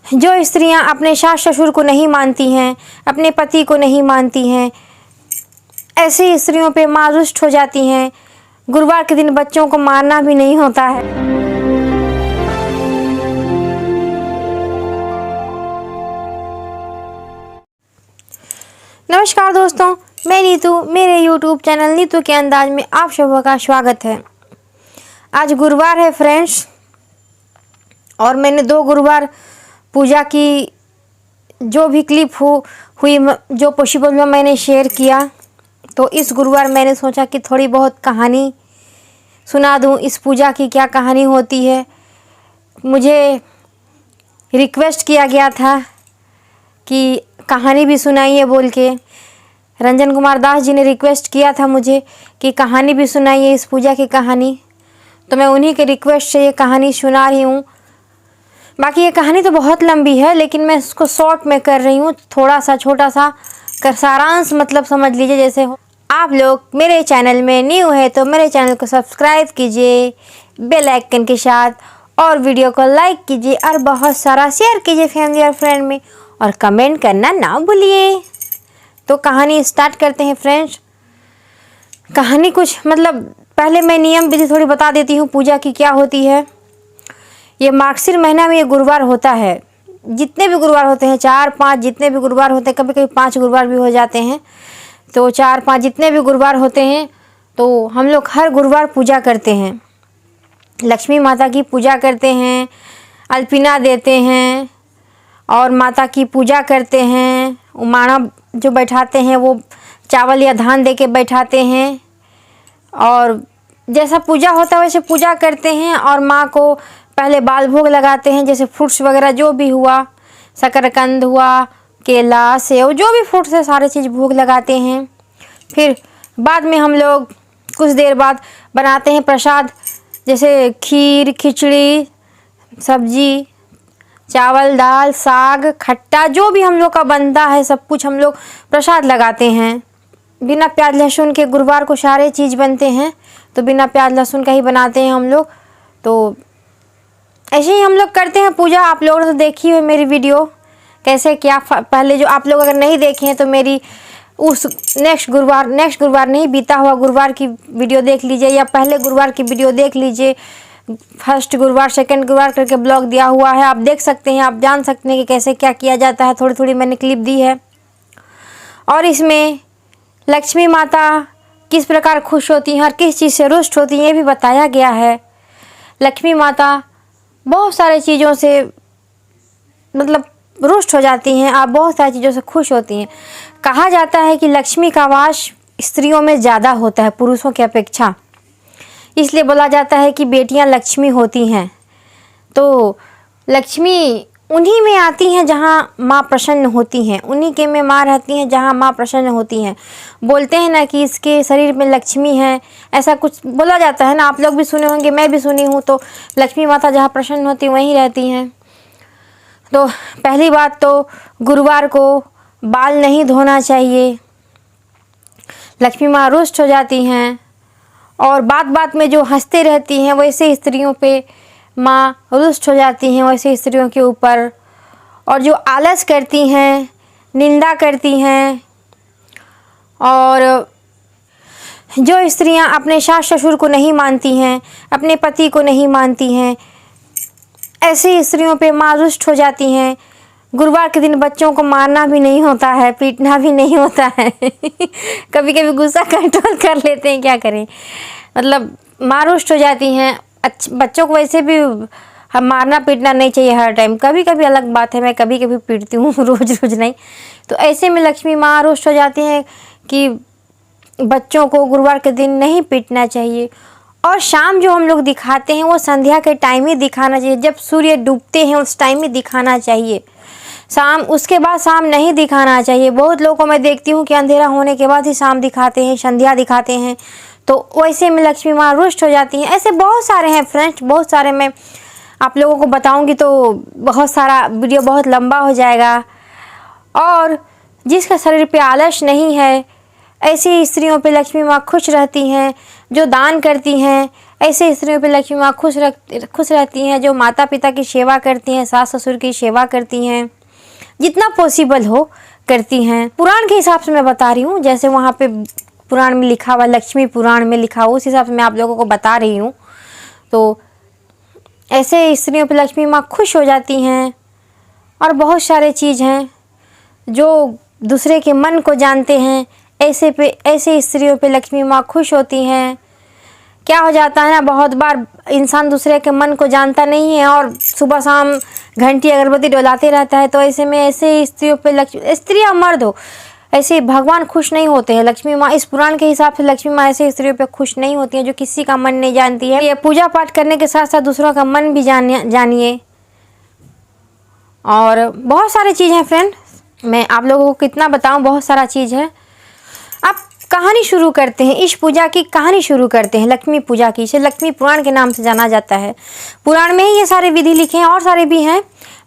जो स्त्रियां अपने सास ससुर को नहीं मानती हैं, अपने पति को नहीं मानती हैं, ऐसी स्त्रियों पे माँ रुष्ट हो जाती हैं। गुरुवार के दिन बच्चों को मारना भी नहीं होता है। नमस्कार दोस्तों, मैं नीतू, मेरे YouTube चैनल नीतू के अंदाज में आप सबों का स्वागत है। आज गुरुवार है फ्रेंड्स, और मैंने 2 गुरुवार पूजा की जो भी क्लिप हुई जो पॉसिबल में मैंने शेयर किया। तो इस गुरुवार मैंने सोचा कि थोड़ी बहुत कहानी सुना दूं, इस पूजा की क्या कहानी होती है। मुझे रिक्वेस्ट किया गया था कि कहानी भी सुनाइए बोल के। रंजन कुमार दास जी ने रिक्वेस्ट किया था मुझे कि कहानी भी सुनाइए, इस पूजा की कहानी। तो मैं उन्हीं के रिक्वेस्ट से ये कहानी सुना रही हूँ। बाकी ये कहानी तो बहुत लंबी है, लेकिन मैं इसको शॉर्ट में कर रही हूँ, थोड़ा सा छोटा सा कर सारांश मतलब समझ लीजिए जैसे हो। आप लोग मेरे चैनल में न्यू है तो मेरे चैनल को सब्सक्राइब कीजिए बेल आइकन के साथ, और वीडियो को लाइक कीजिए और बहुत सारा शेयर कीजिए फैमिली और फ्रेंड में, और कमेंट करना ना भूलिए। तो कहानी स्टार्ट करते हैं फ्रेंड्स। कहानी कुछ मतलब पहले मैं नियम विधि थोड़ी बता देती हूँ पूजा की क्या होती है। ये मार्गशीर महीना में ये गुरुवार होता है। जितने भी गुरुवार होते हैं, 4-5 जितने भी गुरुवार होते हैं, कभी कभी 5 गुरुवार भी हो जाते हैं, तो 4-5 जितने भी गुरुवार होते हैं तो हम लोग हर गुरुवार पूजा करते हैं। लक्ष्मी माता की पूजा करते हैं, अल्पिना देते हैं और माता की पूजा करते हैं। उमाणा जो बैठाते हैं वो चावल या धान दे के बैठाते हैं, और जैसा पूजा होता है वैसे पूजा करते हैं। और माँ को पहले बाल भोग लगाते हैं, जैसे फ्रूट्स वगैरह जो भी हुआ, शकरकंद हुआ, केला, सेव, जो भी फ्रूट्स है सारे चीज़ भोग लगाते हैं। फिर बाद में हम लोग कुछ देर बाद बनाते हैं प्रसाद, जैसे खीर, खिचड़ी, सब्जी, चावल, दाल, साग, खट्टा, जो भी हम लोग का बनता है सब कुछ हम लोग प्रसाद लगाते हैं। बिना प्याज लहसुन के गुरुवार को सारे चीज़ बनते हैं, तो बिना प्याज लहसुन का ही बनाते हैं हम लोग। तो ऐसे ही हम लोग करते हैं पूजा। आप लोगों ने तो देखी है मेरी वीडियो कैसे क्या पहले, जो आप लोग अगर नहीं देखे हैं तो मेरी उस नेक्स्ट गुरुवार नहीं, बीता हुआ गुरुवार की वीडियो देख लीजिए, या पहले गुरुवार की वीडियो देख लीजिए। फर्स्ट गुरुवार, सेकंड गुरुवार करके ब्लॉग दिया हुआ है, आप देख सकते हैं, आप जान सकते हैं कि कैसे क्या किया जाता है। थोड़ी थोड़ी मैंने क्लिप दी है। और इसमें लक्ष्मी माता किस प्रकार खुश होती हैं और किस चीज़ से रुष्ट होती हैं ये भी बताया गया है। लक्ष्मी माता बहुत सारी चीज़ों से मतलब रुष्ट हो जाती हैं, आप बहुत सारी चीज़ों से खुश होती हैं। कहा जाता है कि लक्ष्मी का वास स्त्रियों में ज़्यादा होता है पुरुषों की अपेक्षा, इसलिए बोला जाता है कि बेटियां लक्ष्मी होती हैं। तो लक्ष्मी उन्हीं में आती हैं जहाँ माँ प्रसन्न होती हैं, उन्हीं के में माँ रहती हैं जहाँ माँ प्रसन्न होती हैं। बोलते हैं ना कि इसके शरीर में लक्ष्मी है, ऐसा कुछ बोला जाता है ना, आप लोग भी सुने होंगे, मैं भी सुनी हूँ। तो लक्ष्मी माता जहाँ प्रसन्न होती वहीं रहती हैं। तो पहली बात तो गुरुवार को बाल नहीं धोना चाहिए, लक्ष्मी माँ रुष्ट हो जाती हैं। और बात बात में जो हंसते रहती हैं वैसे स्त्रियों पे माँ रुष्ट हो जाती हैं, वैसे स्त्रियों के ऊपर। और जो आलस करती हैं, निंदा करती हैं, और जो स्त्रियां अपने सास ससुर को नहीं मानती हैं, अपने पति को नहीं मानती हैं, ऐसी स्त्रियों पे माँ रुष्ट हो जाती हैं। गुरुवार के दिन बच्चों को मारना भी नहीं होता है, पीटना भी नहीं होता है कभी कभी गुस्सा कंट्रोल कर लेते हैं, क्या करें, मतलब माँ रुष्ट हो जाती हैं। बच्चों को वैसे भी हम मारना पीटना नहीं चाहिए हर टाइम, कभी कभी अलग बात है, मैं कभी कभी पीटती हूँ रोज़ रोज़ नहीं। तो ऐसे में लक्ष्मी माँ रुष्ट हो जाती हैं कि बच्चों को गुरुवार के दिन नहीं पीटना चाहिए। और शाम जो हम लोग दिखाते हैं वो संध्या के टाइम ही दिखाना चाहिए, जब सूर्य डूबते हैं उस टाइम ही दिखाना चाहिए। शाम, उसके बाद शाम नहीं दिखाना चाहिए। बहुत लोगों को मैं देखती हूँ कि अंधेरा होने के बाद ही शाम दिखाते हैं, संध्या दिखाते हैं, तो वैसे में लक्ष्मी माँ रुष्ट हो जाती हैं। ऐसे बहुत सारे हैं फ्रेंड्स, बहुत सारे। मैं आप लोगों को बताऊंगी तो बहुत सारा वीडियो बहुत लंबा हो जाएगा। और जिसका शरीर पे आलस नहीं है, ऐसी स्त्रियों पे लक्ष्मी माँ खुश रहती हैं। जो दान करती हैं, ऐसे स्त्रियों पे लक्ष्मी माँ खुश रहती हैं जो माता पिता की सेवा करती हैं, सास ससुर की सेवा करती हैं, जितना पॉसिबल हो करती हैं। पुराण के हिसाब से मैं बता रही हूँ, जैसे वहाँ पे पुराण में लिखा हुआ, लक्ष्मी पुराण में लिखा हुआ, उस हिसाब से मैं आप लोगों को बता रही हूँ। तो ऐसे स्त्रियों पे लक्ष्मी माँ खुश हो जाती हैं। और बहुत सारे चीज़ हैं जो दूसरे के मन को जानते हैं, ऐसे स्त्रियों पे लक्ष्मी माँ खुश होती हैं। क्या हो जाता है ना, बहुत बार इंसान दूसरे के मन को जानता नहीं है और सुबह शाम घंटी अगरबत्ती डोलाते रहता है। तो ऐसे में ऐसे स्त्रियों पे लक्ष्मी, स्त्री या मर्द हो, ऐसे भगवान खुश नहीं होते हैं। लक्ष्मी माँ इस पुराण के हिसाब से लक्ष्मी माँ ऐसे स्त्रियों पे खुश नहीं होती हैं जो किसी का मन नहीं जानती है। ये पूजा पाठ करने के साथ साथ दूसरों का मन भी जानिए। और बहुत सारी चीज़ हैं फ्रेंड, मैं आप लोगों को कितना बताऊं, बहुत सारा चीज़ है। अब कहानी शुरू करते हैं, इस पूजा की कहानी शुरू करते हैं, लक्ष्मी पूजा की। इसे लक्ष्मी पुराण के नाम से जाना जाता है। पुराण में ही ये सारे विधि लिखे हैं, और सारे भी हैं,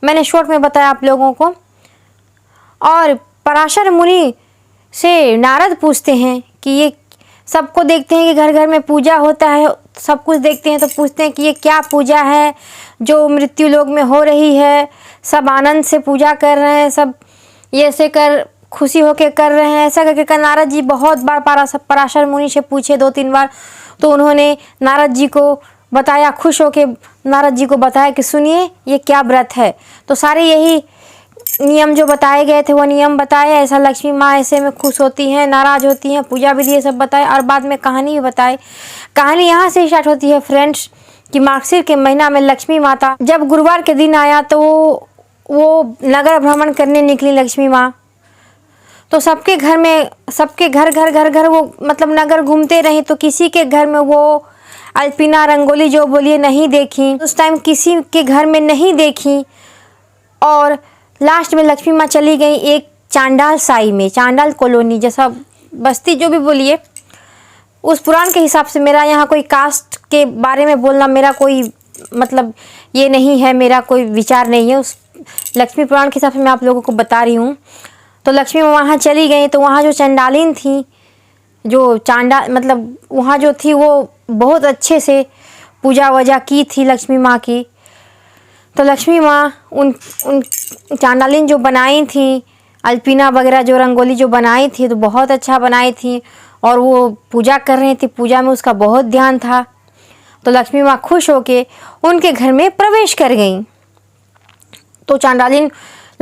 मैंने शॉर्ट में बताया आप लोगों को। और पराशर मुनि से नारद पूछते हैं कि ये सबको देखते हैं कि घर घर में पूजा होता है, सब कुछ देखते हैं, तो पूछते हैं कि ये क्या पूजा है जो मृत्यु लोक में हो रही है। सब आनंद से पूजा कर रहे हैं, सब ये ऐसे कर खुशी होके कर रहे हैं। ऐसा करके नारद जी बहुत बार पराशर मुनि से पूछे, 2-3 बार। तो उन्होंने नारद जी को बताया, खुश होके नारद जी को बताया कि सुनिए ये क्या व्रत है। तो सारे यही नियम जो बताए गए थे वो नियम बताए। ऐसा लक्ष्मी माँ ऐसे में खुश होती हैं, नाराज होती हैं, पूजा विधि ये सब बताए। और बाद में कहानी भी बताए। कहानी यहाँ से स्टार्ट होती है फ्रेंड्स कि मार्गशीर के महीना में लक्ष्मी माता जब गुरुवार के दिन आया तो वो नगर भ्रमण करने निकली लक्ष्मी माँ। तो सबके घर में, सबके घर वो मतलब नगर घूमते रही, तो किसी के घर में वो अल्पीना रंगोली जो बोलिए नहीं देखी। उस टाइम किसी के घर में नहीं देखी। और लास्ट में लक्ष्मी माँ चली गई एक चांडाल साई में, चांडाल कॉलोनी जैसा बस्ती जो भी बोलिए। उस पुराण के हिसाब से, मेरा यहाँ कोई कास्ट के बारे में बोलना मेरा कोई मतलब ये नहीं है, मेरा कोई विचार नहीं है। उस लक्ष्मी पुराण के हिसाब से मैं आप लोगों को बता रही हूँ। तो लक्ष्मी वहाँ चली गई, तो वहाँ जो चंडालिन थी, जो मतलब वहाँ जो थी वो बहुत अच्छे से पूजा वजा की थी लक्ष्मी माँ की। तो लक्ष्मी माँ उन चांडालिन जो बनाई थी, अल्पीना वगैरह जो रंगोली जो बनाई थी, तो बहुत अच्छा बनाई थी। और वो पूजा कर रही थी, पूजा में उसका बहुत ध्यान था। तो लक्ष्मी माँ खुश होके उनके घर में प्रवेश कर गई। तो चांडालिन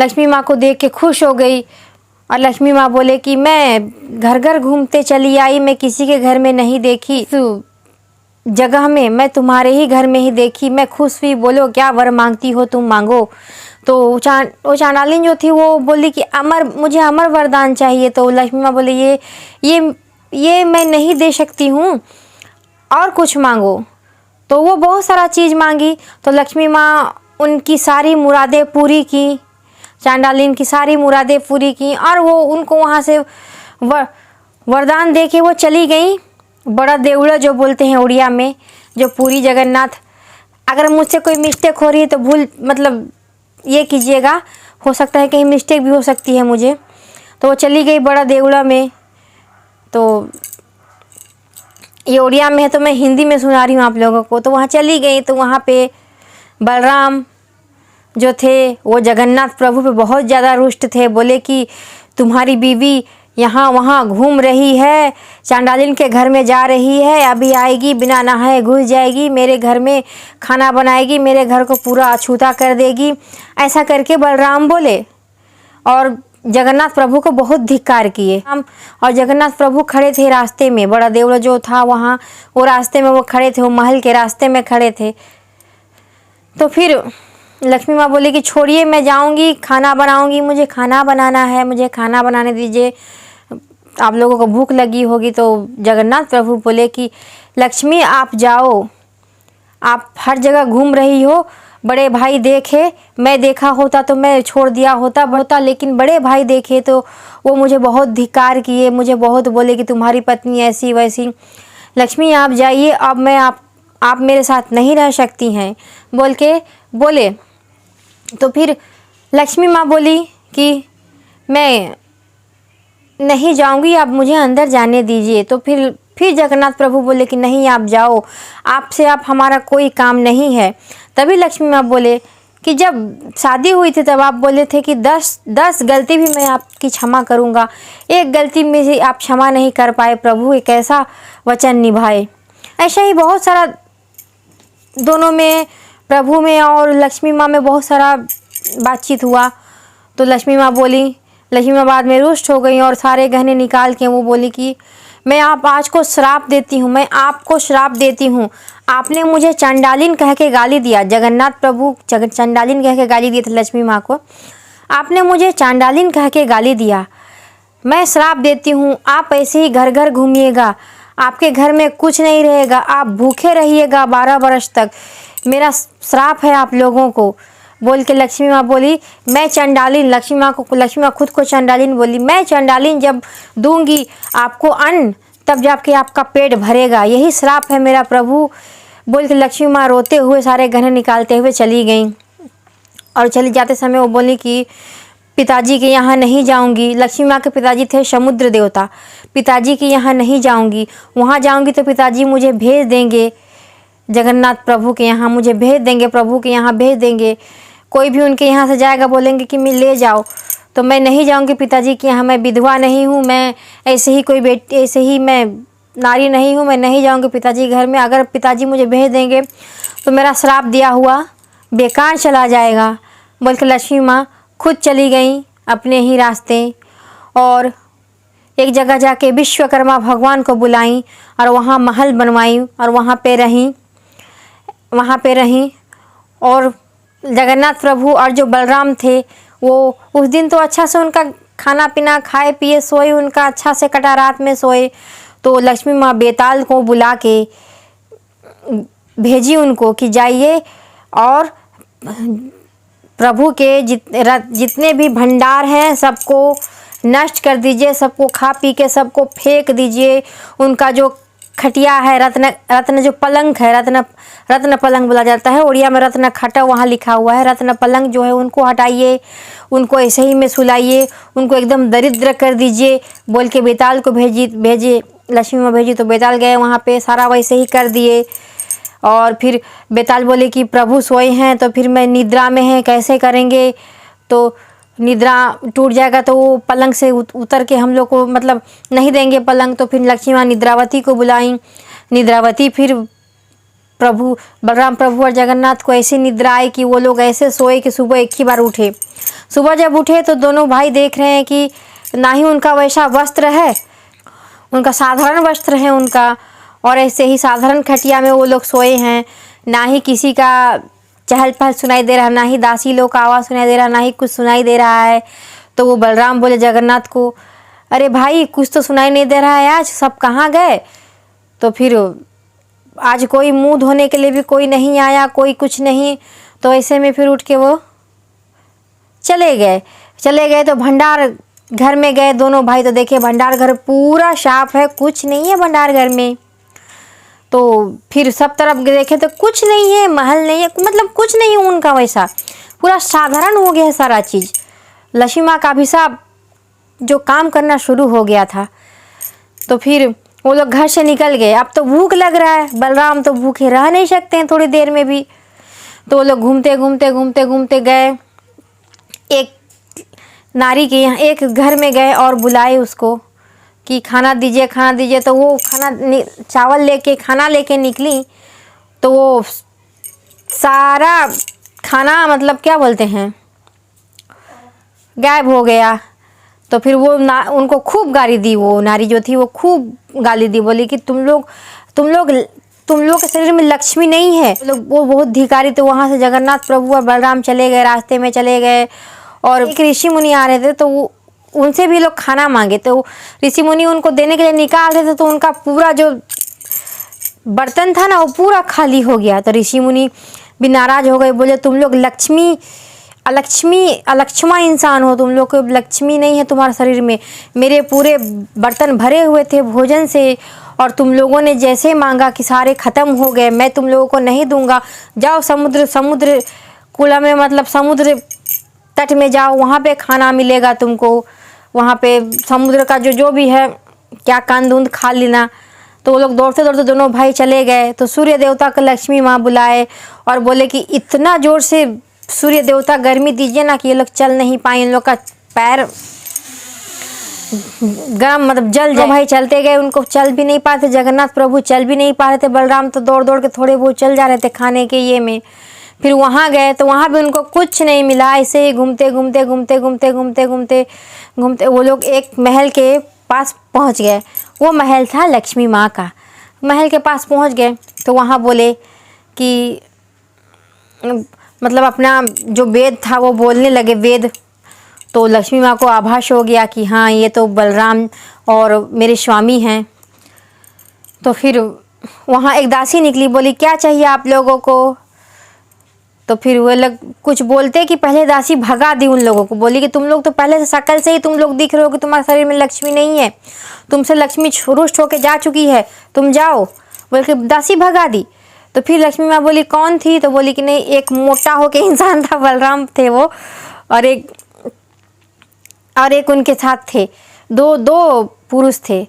लक्ष्मी माँ को देख के खुश हो गई। और लक्ष्मी माँ बोले कि मैं घर घर घूमते चली आई, मैं किसी के घर में नहीं देखी, तो जगह में मैं तुम्हारे ही घर में ही देखी। मैं खुश हुई, बोलो क्या वर मांगती हो तुम मांगो। तो वो चांडालिन जो थी वो बोली कि मुझे अमर वरदान चाहिए। तो लक्ष्मी माँ बोले ये मैं नहीं दे सकती हूँ, और कुछ मांगो। तो वो बहुत सारा चीज़ मांगी। तो लक्ष्मी माँ उनकी सारी मुरादें पूरी की, चांडालिन की सारी मुरादें पूरी की। और वो उनको वहाँ से वरदान दे के वो चली गई। बड़ा देवड़ा जो बोलते हैं उड़िया में, जो पूरी जगन्नाथ। अगर मुझसे कोई मिस्टेक हो रही है तो भूल मतलब ये कीजिएगा, हो सकता है कहीं मिस्टेक भी हो सकती है मुझे। तो वो चली गई बड़ा देवड़ा में। तो ये उड़िया में है तो मैं हिंदी में सुना रही हूँ आप लोगों को। तो वहाँ चली गई, तो वहाँ पे बलराम जो थे वो जगन्नाथ प्रभु पे बहुत ज़्यादा रुष्ट थे। बोले कि तुम्हारी बीवी यहाँ वहाँ घूम रही है, चांडालिन के घर में जा रही है, अभी आएगी, बिना नहाए घुस जाएगी, मेरे घर में खाना बनाएगी, मेरे घर को पूरा अछूता कर देगी। ऐसा करके बलराम बोले और जगन्नाथ प्रभु को बहुत धिक्कार किए। और जगन्नाथ प्रभु खड़े थे रास्ते में, बड़ा देवड़ा जो था वहाँ, वो रास्ते में वो खड़े थे, वो महल के रास्ते में खड़े थे। तो फिर लक्ष्मी माँ बोली कि छोड़िए, मैं जाऊँगी, खाना बनाऊँगी, मुझे खाना बनाना है, मुझे खाना बनाने दीजिए, आप लोगों को भूख लगी होगी। तो जगन्नाथ प्रभु बोले कि लक्ष्मी आप जाओ, आप हर जगह घूम रही हो, बड़े भाई देखे, मैं देखा होता तो मैं छोड़ दिया होता, लेकिन बड़े भाई देखे तो वो मुझे बहुत धिक्कार किए, मुझे बहुत बोले कि तुम्हारी पत्नी ऐसी वैसी। लक्ष्मी आप जाइए, अब मैं आप मेरे साथ नहीं रह सकती हैं बोल के बोले। तो फिर लक्ष्मी माँ बोली कि मैं नहीं जाऊंगी, आप मुझे अंदर जाने दीजिए। तो फिर फिर जगन्नाथ प्रभु बोले कि नहीं आप जाओ, आपसे आप हमारा कोई काम नहीं है। तभी लक्ष्मी माँ बोले कि जब शादी हुई थी तब आप बोले थे कि 10 गलती भी मैं आपकी क्षमा करूँगा, एक गलती में से आप क्षमा नहीं कर पाए, प्रभु एक ऐसा वचन निभाए। ऐसा ही बहुत सारा दोनों में, प्रभु में और लक्ष्मी माँ में बहुत सारा बातचीत हुआ। तो लक्ष्मी माँ बाद में रुष्ट हो गई और सारे गहने निकाल के वो बोली कि मैं आप आज को श्राप देती हूँ, मैं आपको श्राप देती हूँ। आपने मुझे चंडालिन कह के गाली दिया, जगन्नाथ प्रभु चंडालिन कह के गाली दिए थे लक्ष्मी माँ को। आपने मुझे चंडालिन कह के गाली दिया, मैं श्राप देती हूँ, आप ऐसे ही घर घर घूमिएगा, आपके घर में कुछ नहीं रहेगा, आप भूखे रहिएगा 12 वर्ष तक, मेरा श्राप है आप लोगों को। बोल के लक्ष्मी माँ बोली मैं चंडालिन, लक्ष्मी माँ खुद को चंडालिन बोली, मैं चंडालिन जब दूंगी आपको अन्न तब जाके आपका पेट भरेगा, यही श्राप है मेरा प्रभु। बोल के लक्ष्मी माँ रोते हुए सारे गहने निकालते हुए चली गई। और चली जाते समय वो बोली कि पिताजी के यहाँ नहीं जाऊंगी। लक्ष्मी माँ के पिताजी थे समुद्र देवता, पिताजी के यहाँ नहीं जाऊंगी, वहाँ जाऊंगी तो पिताजी मुझे भेज देंगे, जगन्नाथ प्रभु के यहाँ मुझे भेज देंगे, प्रभु के यहाँ भेज देंगे। कोई भी उनके यहाँ से जाएगा बोलेंगे कि मैं ले जाओ, तो मैं नहीं जाऊंगी पिताजी के यहाँ, मैं विधवा नहीं हूँ, मैं ऐसे ही मैं नारी नहीं हूँ, मैं नहीं जाऊंगी पिताजी के घर में। अगर पिताजी मुझे भेज देंगे तो मेरा श्राप दिया हुआ बेकार चला जाएगा। बोल के लक्ष्मी माँ खुद चली गई अपने ही रास्ते और एक जगह जाके विश्वकर्मा भगवान को बुलाई और वहाँ महल बनवाई और वहाँ पे रहीं। और जगन्नाथ प्रभु और जो बलराम थे वो उस दिन तो अच्छा से उनका खाना पीना खाए पिए सोए, उनका अच्छा से कटा, रात में सोए। तो लक्ष्मी माँ बेताल को बुला के भेजी उनको कि जाइए और प्रभु के जितने भी भंडार हैं सबको नष्ट कर दीजिए, सबको खा पी के सबको फेंक दीजिए। उनका जो खटिया है, रत्न जो पलंग है, रत्न पलंग बोला जाता है, उड़िया में रत्न खटा वहाँ लिखा हुआ है, रत्न पलंग जो है उनको हटाइए, उनको ऐसे ही में सुलाइए, उनको एकदम दरिद्र कर दीजिए। बोल के बेताल को भेजे लक्ष्मी माँ भेजी। तो बेताल गए वहाँ पे, सारा वैसे ही कर दिए। और फिर बेताल बोले कि प्रभु सोए हैं तो फिर मैं निद्रा में है, कैसे करेंगे, तो निद्रा टूट जाएगा तो वो पलंग से उतर के हम लोग को मतलब नहीं देंगे पलंग। तो फिर लक्ष्मी माँ निद्रावती को बुलाई। निद्रावती फिर बलराम प्रभु और जगन्नाथ को ऐसी निद्रा आई कि वो लोग ऐसे सोए कि सुबह एक ही बार उठे। सुबह जब उठे तो दोनों भाई देख रहे हैं कि ना ही उनका वैसा वस्त्र है, उनका साधारण वस्त्र है उनका, और ऐसे ही साधारण खटिया में वो लोग सोए हैं। ना ही किसी का चहल पहल सुनाई दे रहा, ना ही दासी लोग का आवाज़ सुनाई दे रहा, ना ही कुछ सुनाई दे रहा है। तो वो बलराम बोले जगन्नाथ को, अरे भाई कुछ तो सुनाई नहीं दे रहा है, आज सब कहाँ गए। तो फिर आज कोई मुंह धोने के लिए भी कोई नहीं आया, कोई कुछ नहीं। तो ऐसे में फिर उठ के वो चले गए। तो भंडार घर में गए दोनों भाई, तो देखे भंडार घर पूरा साफ है, कुछ नहीं है भंडार घर में। तो फिर सब तरफ देखे तो कुछ नहीं है, महल नहीं है, मतलब कुछ नहीं है उनका वैसा, पूरा साधारण हो गया है सारा चीज़। लक्ष्मी माँ का अभिशाप जो काम करना शुरू हो गया था। तो फिर वो लोग घर से निकल गए। अब तो भूख लग रहा है, बलराम तो भूखे रह नहीं सकते हैं थोड़ी देर में भी। तो वो लोग घूमते गए एक नारी के यहाँ, एक घर में गए और बुलाए उसको कि खाना दीजिए। तो वो चावल लेके खाना लेके निकली तो वो सारा खाना मतलब क्या बोलते हैं गायब हो गया। तो फिर वो उनको खूब गाली दी, वो नारी जो थी वो खूब गाली दी, बोली कि तुम लोग के शरीर में लक्ष्मी नहीं है। वो बहुत धिकारी। तो वहाँ से जगन्नाथ प्रभु और बलराम चले गए, रास्ते में चले गए और एक ऋषि मुनि आ रहे थे। तो उनसे भी लोग खाना मांगे, तो ऋषि मुनि उनको देने के लिए निकाल रहे थे। तो उनका पूरा जो बर्तन था ना वो पूरा खाली हो गया। तो ऋषि मुनि भी नाराज हो गए, बोले तुम लोग अलक्ष्मा इंसान हो, तुम लोग को लक्ष्मी नहीं है तुम्हारे शरीर में। मेरे पूरे बर्तन भरे हुए थे भोजन से और तुम लोगों ने जैसे मांगा कि सारे ख़त्म हो गए, मैं तुम लोगों को नहीं दूंगा। जाओ समुद्र कूला में, मतलब समुद्र तट में जाओ, वहाँ पे खाना मिलेगा तुमको, वहाँ पे समुद्र का जो भी है क्या कांद उंद खा लेना। तो वो लोग दौड़ते दौड़ते दोनों भाई चले गए। तो सूर्य देवता को लक्ष्मी माँ बुलाए और बोले कि इतना ज़ोर से सूर्य देवता गर्मी दीजिए ना कि ये लोग चल नहीं पाए, इन लोग का पैर गर्म मतलब जल जाए। भाई चलते गए, उनको चल भी नहीं पाते, जगन्नाथ प्रभु चल भी नहीं पा रहे थे। बलराम तो दौड़ दौड़ के थोड़े बहुत चल जा रहे थे खाने के ये में। फिर वहाँ गए तो वहाँ भी उनको कुछ नहीं मिला। ऐसे ही घूमते घूमते घूमते घूमते घूमते घूमते घूमते वो लोग एक महल के पास पहुँच गए। वो महल था लक्ष्मी माँ का। महल के पास पहुँच गए तो वहाँ बोले कि मतलब अपना जो वेद था वो बोलने लगे वेद। तो लक्ष्मी माँ को आभास हो गया कि हाँ ये तो बलराम और मेरे स्वामी हैं। तो फिर वहाँ एक दासी निकली, बोली क्या चाहिए आप लोगों को। तो फिर वो लोग कुछ बोलते कि पहले दासी भगा दी उन लोगों को, बोली कि तुम लोग तो पहले से शक्ल से ही तुम लोग दिख रहे हो कि तुम्हारे शरीर में लक्ष्मी नहीं है, तुमसे लक्ष्मी रुष्ट होके जा चुकी है, तुम जाओ। बोल के दासी भगा दी। तो फिर लक्ष्मी माँ बोली कौन थी, तो बोली कि नहीं एक मोटा होके इंसान था, बलराम थे वो, और एक उनके साथ थे, दो पुरुष थे।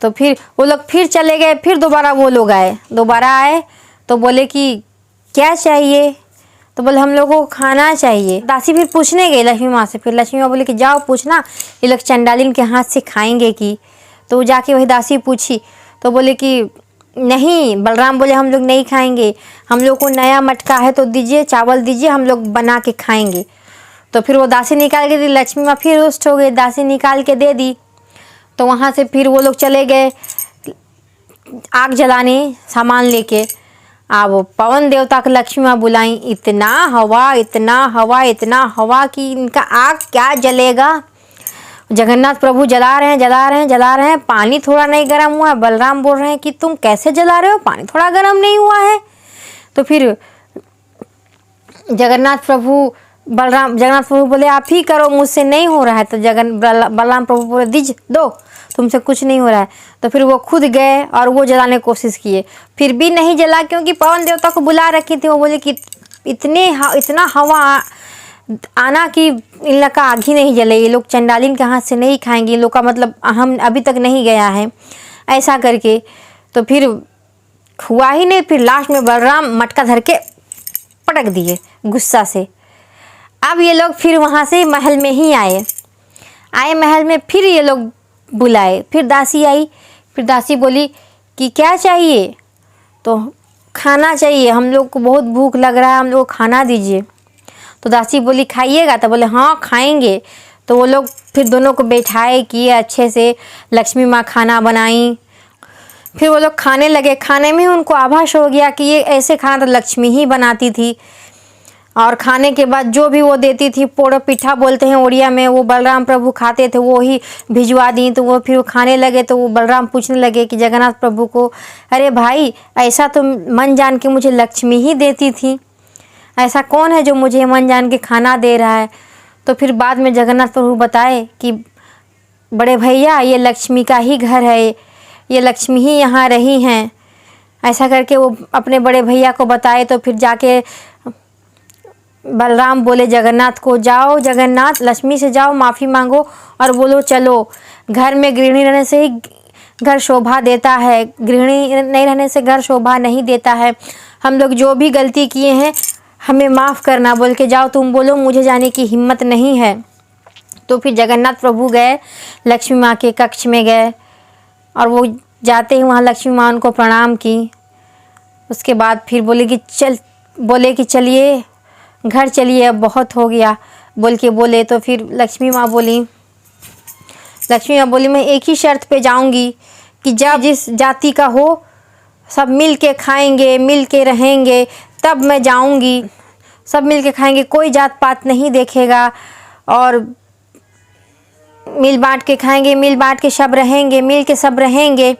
तो फिर वो लोग फिर चले गए। फिर दोबारा वो लोग आए, दोबारा आए तो बोले कि क्या चाहिए। तो बोले हम लोगों को खाना चाहिए। दासी फिर पूछने गई लक्ष्मी माँ से। फिर लक्ष्मी माँ बोले कि जाओ पूछना ये लोग चंडालिन के हाथ से खाएंगे कि। तो वो जाके वही दासी पूछी तो बोले कि नहीं। बलराम बोले हम लोग नहीं खाएंगे, हम लोग को नया मटका है तो दीजिए, चावल दीजिए, हम लोग बना के खाएंगे। तो फिर वो दासी निकाल के दी। लक्ष्मी माँ फिर रुष्ट हो गई, दासी निकाल के दे दी। तो वहाँ से फिर वो लोग चले गए आग जलाने सामान लेके। अब पवन देवता को लक्ष्मी माँ बुलाई, इतना हवा इतना हवा इतना हवा कि इनका आग क्या जलेगा। जगन्नाथ प्रभु जला रहे हैं जला रहे हैं जला रहे हैं, पानी थोड़ा नहीं गर्म हुआ। बलराम बोल रहे हैं कि तुम कैसे जला रहे हो, पानी थोड़ा गर्म नहीं हुआ है। तो फिर जगन्नाथ प्रभु बोले आप ही करो, मुझसे नहीं हो रहा है। तो बलराम प्रभु बोले दीज दो, तुमसे कुछ नहीं हो रहा है। तो फिर वो खुद गए और वो जलाने की कोशिश किए, फिर भी नहीं जला, क्योंकि पवन देवता को बुला रखी थी। वो बोले कि इतना हवा आना कि इन लोग का आग ही नहीं जले, ये लोग चंडालिन के हाथ से नहीं खाएंगे, इन लोग का मतलब हम अभी तक नहीं गया है, ऐसा करके। तो फिर हुआ ही नहीं। फिर लास्ट में बलराम मटका धर के पटक दिए गुस्सा से। अब ये लोग फिर वहाँ से महल में ही आए महल में। फिर ये लोग बुलाए, फिर दासी आई। फिर दासी बोली कि क्या चाहिए। तो खाना चाहिए, हम लोग को बहुत भूख लग रहा है, हम लोग को खाना दीजिए। तो दासी बोली खाइएगा, तो बोले हाँ खाएंगे। तो वो लोग फिर दोनों को बैठाए किए अच्छे से, लक्ष्मी माँ खाना बनाई। फिर वो लोग खाने लगे। खाने में उनको आभास हो गया कि ये ऐसे खाना तो लक्ष्मी ही बनाती थी। और खाने के बाद जो भी वो देती थी, पोड़ो पिठा बोलते हैं उड़िया में, वो बलराम प्रभु खाते थे, वो ही भिजवा दी। तो वो फिर खाने लगे। तो वो बलराम पूछने लगे कि जगन्नाथ प्रभु को, अरे भाई ऐसा तो मन जान के मुझे लक्ष्मी ही देती थी, ऐसा कौन है जो मुझे मन जान के खाना दे रहा है। तो फिर बाद में जगन्नाथ प्रभु बताए कि बड़े भैया ये लक्ष्मी का ही घर है, ये लक्ष्मी ही यहाँ रही हैं। ऐसा करके वो अपने बड़े भैया को बताए। तो फिर जाके बलराम बोले जगन्नाथ को, जाओ जगन्नाथ लक्ष्मी से जाओ माफ़ी मांगो और बोलो चलो, घर में गृहिणी रहने से ही घर शोभा देता है, गृहिणी नहीं रहने से घर शोभा नहीं देता है। हम लोग जो भी गलती किए हैं हमें माफ़ करना बोल के जाओ, तुम बोलो मुझे जाने की हिम्मत नहीं है। तो फिर जगन्नाथ प्रभु गए, लक्ष्मी माँ के कक्ष में गए और वो जाते ही वहाँ लक्ष्मी माँ उनको प्रणाम की। उसके बाद फिर बोले कि चलिए घर चलिए, अब बहुत हो गया बोल के बोले। तो फिर लक्ष्मी माँ बोली मैं एक ही शर्त पे जाऊंगी कि जब जिस जाति का हो सब मिल के खाएंगे, मिल के रहेंगे, तब मैं जाऊंगी। सब मिल के खाएंगे, कोई जात पात नहीं देखेगा, और मिल बांट के खाएंगे, मिल बांट के सब रहेंगे, मिल के सब रहेंगे,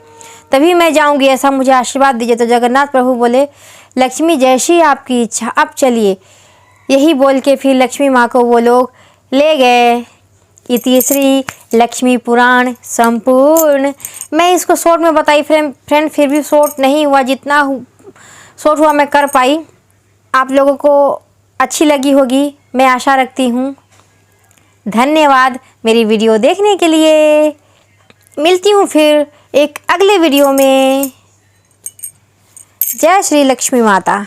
तभी मैं जाऊंगी, ऐसा मुझे आशीर्वाद दीजिए। तो जगन्नाथ प्रभु बोले लक्ष्मी जैसी आपकी इच्छा, अब चलिए। यही बोल के फिर लक्ष्मी माँ को वो लोग ले गए। इति श्री लक्ष्मी पुराण संपूर्ण। मैं इसको शॉर्ट में बताई फ्रेंड, फिर भी शॉर्ट नहीं हुआ, जितना शॉर्ट हुआ मैं कर पाई। आप लोगों को अच्छी लगी होगी, मैं आशा रखती हूँ। धन्यवाद मेरी वीडियो देखने के लिए। मिलती हूँ फिर एक अगले वीडियो में। जय श्री लक्ष्मी माता।